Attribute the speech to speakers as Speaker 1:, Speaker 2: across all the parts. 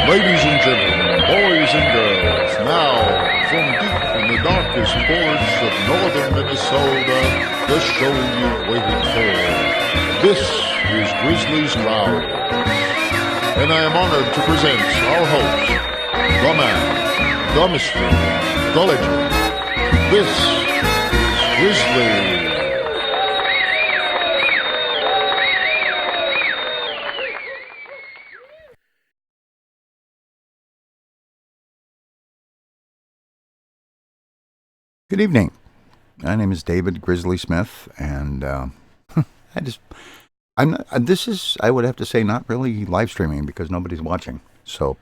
Speaker 1: Ladies and gentlemen, boys and girls, now from deep in the darkest forests of northern Minnesota, the show you've waited for. This is Grizzly's Growls, and I am honored to present our host, the man, the mystery, the legend. This is Grizzly.
Speaker 2: Good evening. My name is David Grizzly Smith, and I would have to say, not really live streaming because nobody's watching. So,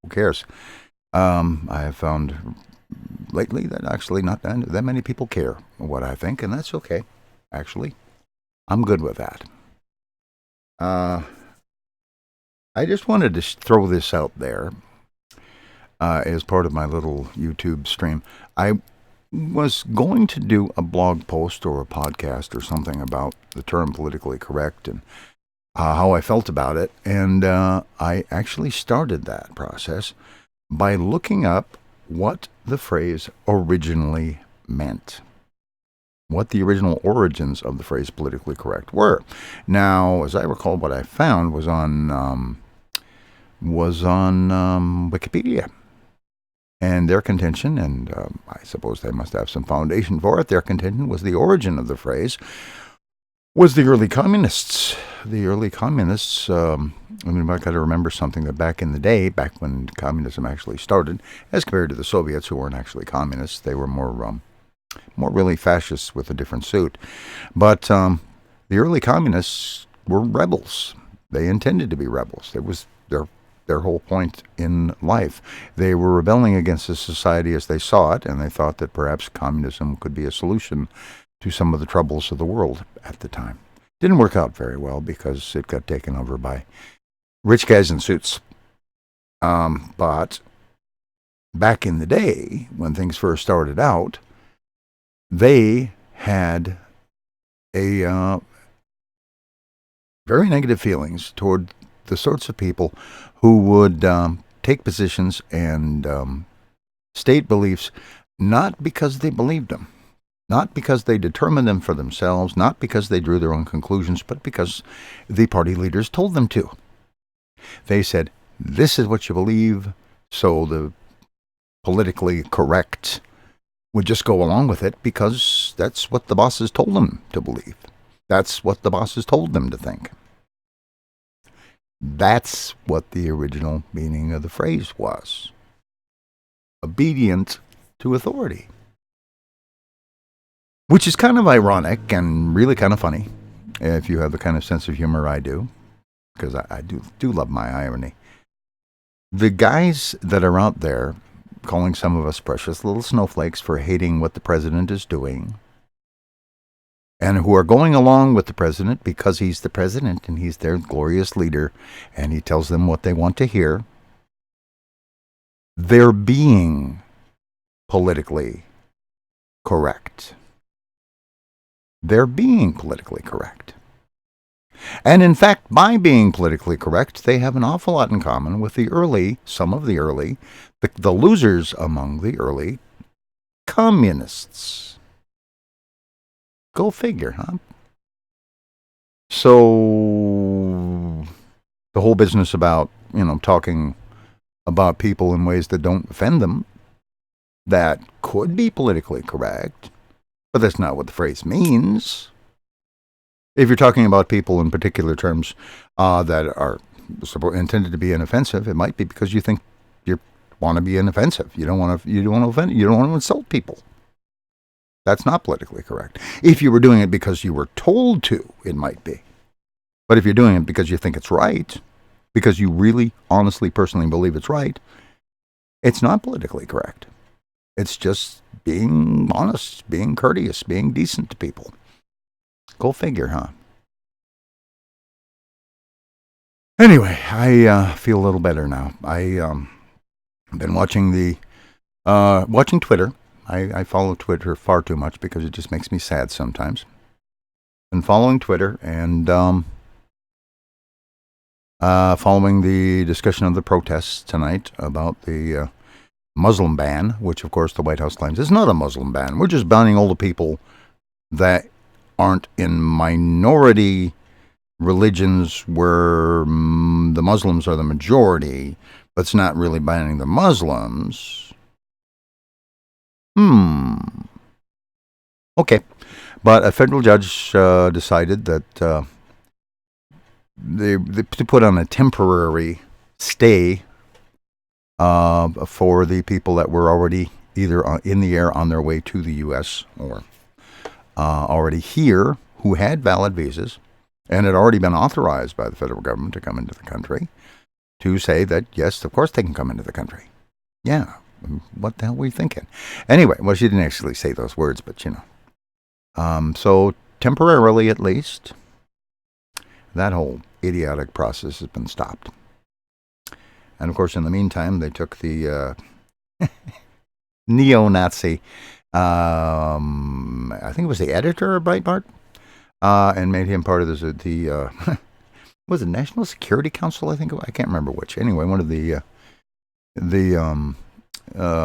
Speaker 2: who cares? I have found lately that actually not that many people care what I think, and that's okay. Actually, I'm good with that. I just wanted to throw this out there as part of my little YouTube stream. I was going to do a blog post or a podcast or something about the term politically correct and how I felt about it. And I actually started that process by looking up what the phrase originally meant, what the original origins of the phrase politically correct were. Now, as I recall, what I found was on Wikipedia. And their contention, and I suppose they must have some foundation for it, their contention was the origin of the phrase was the early communists. The early communists, I've got to remember something, that back in the day, back when communism actually started, as compared to the Soviets, who weren't actually communists, they were more really fascists with a different suit. But the early communists were rebels. They intended to be rebels. It was their whole point in life. They were rebelling against the society as they saw it, and they thought that perhaps communism could be a solution to some of the troubles of the world at the time. Didn't work out very well because it got taken over by rich guys in suits. But back in the day, when things first started out, they had a very negative feelings toward the sorts of people who would take positions and state beliefs not because they believed them, not because they determined them for themselves, not because they drew their own conclusions, but because the party leaders told them to. They said, this is what you believe, so the politically correct would just go along with it because that's what the bosses told them to believe. That's what the bosses told them to think. That's what the original meaning of the phrase was. Obedient to authority. Which is kind of ironic and really kind of funny, if you have the kind of sense of humor I do, because I do love my irony. The guys that are out there calling some of us precious little snowflakes for hating what the president is doing, and who are going along with the president because he's the president and he's their glorious leader and he tells them what they want to hear, they're being politically correct. They're being politically correct. And in fact, by being politically correct, they have an awful lot in common with the losers among the early communists. Go figure, huh? So, the whole business about, talking about people in ways that don't offend them, that could be politically correct, but that's not what the phrase means. If you're talking about people in particular terms that are intended to be inoffensive, it might be because you think you want to be inoffensive. You don't want to offend. You don't want to insult people. That's not politically correct. If you were doing it because you were told to, it might be. But if you're doing it because you think it's right, because you really, honestly, personally believe it's right, it's not politically correct. It's just being honest, being courteous, being decent to people. Go figure, huh? Anyway, I feel a little better now. I've been watching watching Twitter. I follow Twitter far too much because it just makes me sad sometimes. Been following Twitter, and following the discussion of the protests tonight about the Muslim ban, which, of course, the White House claims is not a Muslim ban. We're just banning all the people that aren't in minority religions where the Muslims are the majority, but it's not really banning the Muslims. Okay. But a federal judge decided that to put on a temporary stay for the people that were already either in the air on their way to the U.S. or already here, who had valid visas and had already been authorized by the federal government to come into the country, to say that, yes, of course they can come into the country. Yeah, what the hell were you thinking? Anyway, well, she didn't actually say those words, but you know. So temporarily, at least, that whole idiotic process has been stopped. And of course, in the meantime, they took the neo-Nazi, I think it was the editor of Breitbart, and made him part of the was it National Security Council? I think I can't remember which. Anyway, one of the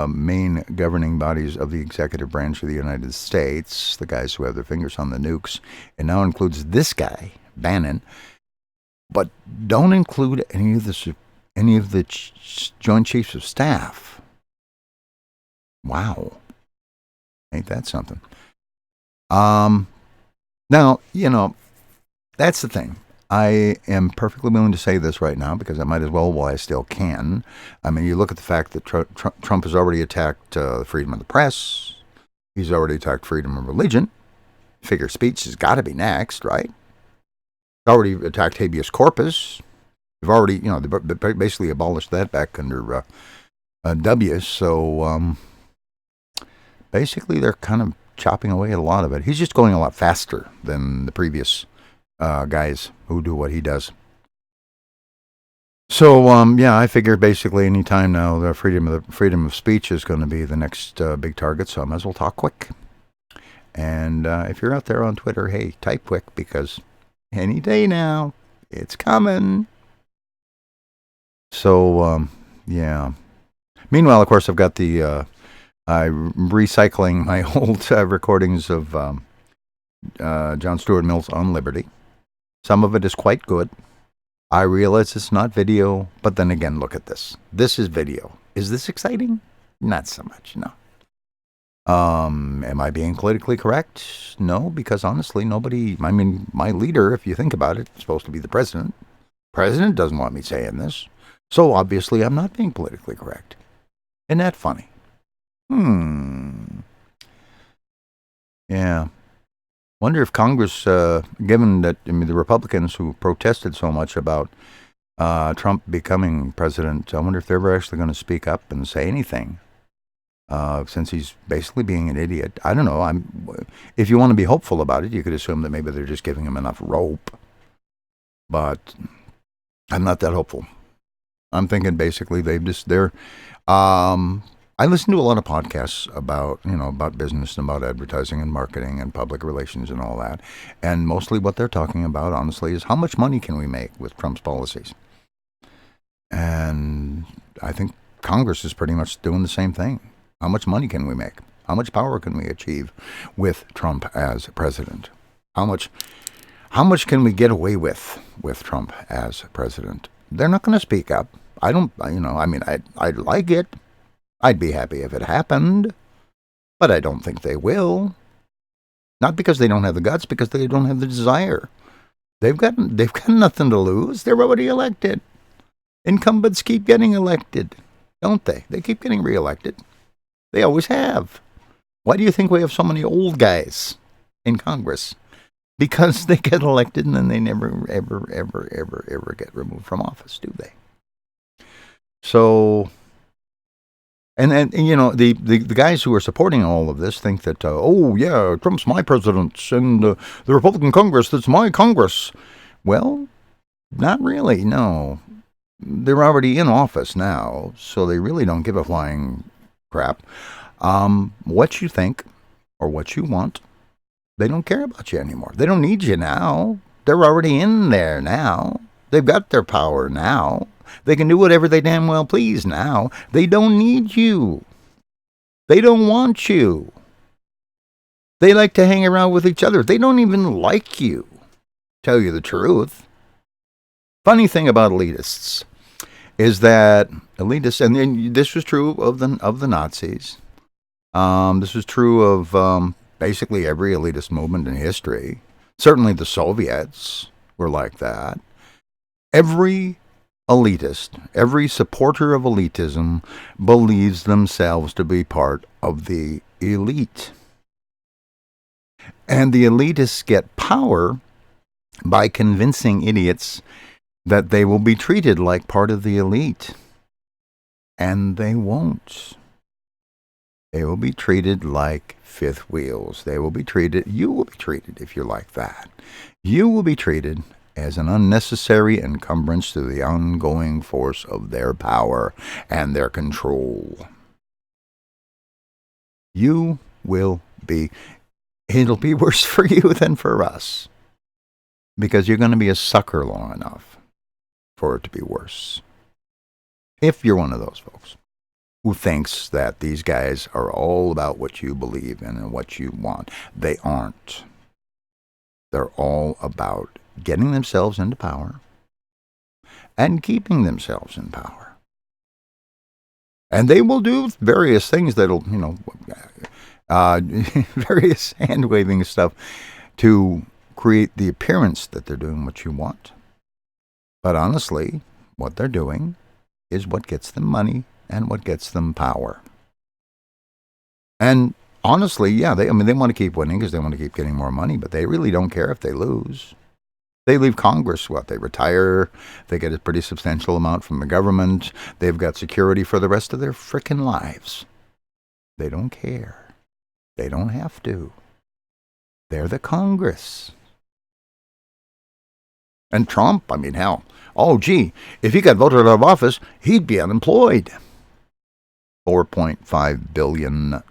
Speaker 2: main governing bodies of the executive branch of the United States, the guys who have their fingers on the nukes. It now includes this guy, Bannon, but don't include any of the Joint Chiefs of Staff. Wow. Ain't that something? Now, you know, that's the thing. I am perfectly willing to say this right now because I might as well while I still can. I mean, you look at the fact that Trump has already attacked the freedom of the press. He's already attacked freedom of religion. Figure of speech has got to be next, right? He's already attacked habeas corpus. They've already, you know, they basically abolished that back under W. So basically they're kind of chopping away at a lot of it. He's just going a lot faster than the previous guys who do what he does. So yeah, I figure basically any time now the freedom of speech is going to be the next big target. So I might as well talk quick. And if you're out there on Twitter, hey, type quick because any day now it's coming. So yeah. Meanwhile, of course, I've got the I'm recycling my old recordings of John Stuart Mill's On Liberty. Some of it is quite good. I realize it's not video, but then again, look at this. This is video. Is this exciting? Not so much, no. Am I being politically correct? No, because honestly, my leader, if you think about it, is supposed to be the president. President doesn't want me saying this. So obviously, I'm not being politically correct. Isn't that funny? Yeah. Wonder if Congress, given that the Republicans who protested so much about Trump becoming president, I wonder if they're ever actually going to speak up and say anything, since he's basically being an idiot. I don't know. If you want to be hopeful about it, you could assume that maybe they're just giving him enough rope. But I'm not that hopeful. I'm thinking basically I listen to a lot of podcasts about business and about advertising and marketing and public relations and all that. And mostly what they're talking about, honestly, is how much money can we make with Trump's policies? And I think Congress is pretty much doing the same thing. How much money can we make? How much power can we achieve with Trump as president? How much can we get away with Trump as president? They're not going to speak up. I'd like it. I'd be happy if it happened, but I don't think they will. Not because they don't have the guts, because they don't have the desire. They've got nothing to lose. They're already elected. Incumbents keep getting elected, don't they? They keep getting reelected. They always have. Why do you think we have so many old guys in Congress? Because they get elected and then they never, ever, ever, ever, ever get removed from office, do they? So... And the guys who are supporting all of this think that, Trump's my president and the Republican Congress, that's my Congress. Well, not really, no. They're already in office now, so they really don't give a flying crap. What you think or what you want, they don't care about you anymore. They don't need you now. They're already in there now. They've got their power now. They can do whatever they damn well please now. They don't need you. They don't want you. They like to hang around with each other. They don't even like you. Tell you the truth. Funny thing about elitists is that elitists, and this was true of the Nazis. This was true of basically every elitist movement in history. Certainly the Soviets were like that. Every elitist, every supporter of elitism believes themselves to be part of the elite. And the elitists get power by convincing idiots that they will be treated like part of the elite. And they won't. They will be treated like fifth wheels. You will be treated, if you're like that. You will be treated as an unnecessary encumbrance to the ongoing force of their power and their control. It'll be worse for you than for us, because you're going to be a sucker long enough for it to be worse. If you're one of those folks who thinks that these guys are all about what you believe in and what you want, they aren't. They're all about getting themselves into power and keeping themselves in power. And they will do various things that'll, various hand-waving stuff to create the appearance that they're doing what you want. But honestly, what they're doing is what gets them money and what gets them power. And honestly, yeah, they want to keep winning because they want to keep getting more money, but they really don't care if they lose. They leave Congress, they retire, they get a pretty substantial amount from the government, they've got security for the rest of their frickin' lives. They don't care. They don't have to. They're the Congress. And Trump, hell, if he got voted out of office, he'd be unemployed. $4.5 billion.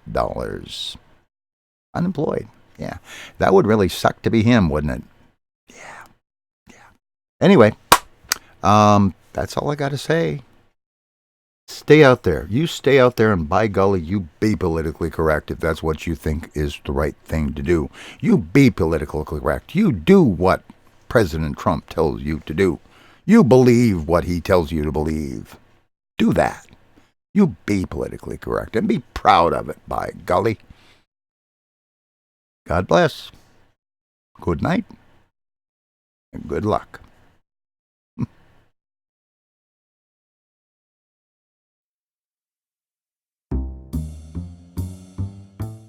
Speaker 2: Unemployed. Yeah. That would really suck to be him, wouldn't it? Yeah. Anyway, that's all I got to say. Stay out there. You stay out there, and by golly, you be politically correct if that's what you think is the right thing to do. You be politically correct. You do what President Trump tells you to do. You believe what he tells you to believe. Do that. You be politically correct and be proud of it, by golly. God bless. Good night. And good luck.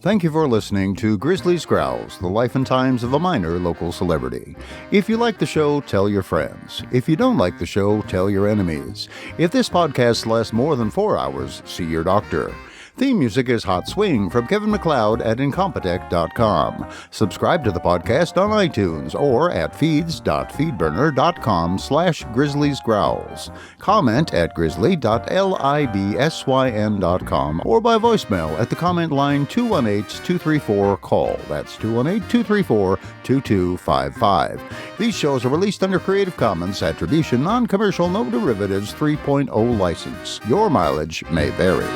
Speaker 2: Thank you for listening to Grizzly's Growls, the life and times of a minor local celebrity. If you like the show, tell your friends. If you don't like the show, tell your enemies. If this podcast lasts more than 4 hours, see your doctor. Theme music is Hot Swing from Kevin MacLeod at Incompetech.com. Subscribe to the podcast on iTunes or at feeds.feedburner.com/grizzliesgrowls. Comment at grizzly.libsyn.com or by voicemail at the comment line 218-234-CALL. That's 218-234-2255. These shows are released under Creative Commons Attribution, Non-Commercial, No Derivatives 3.0 license. Your mileage may vary.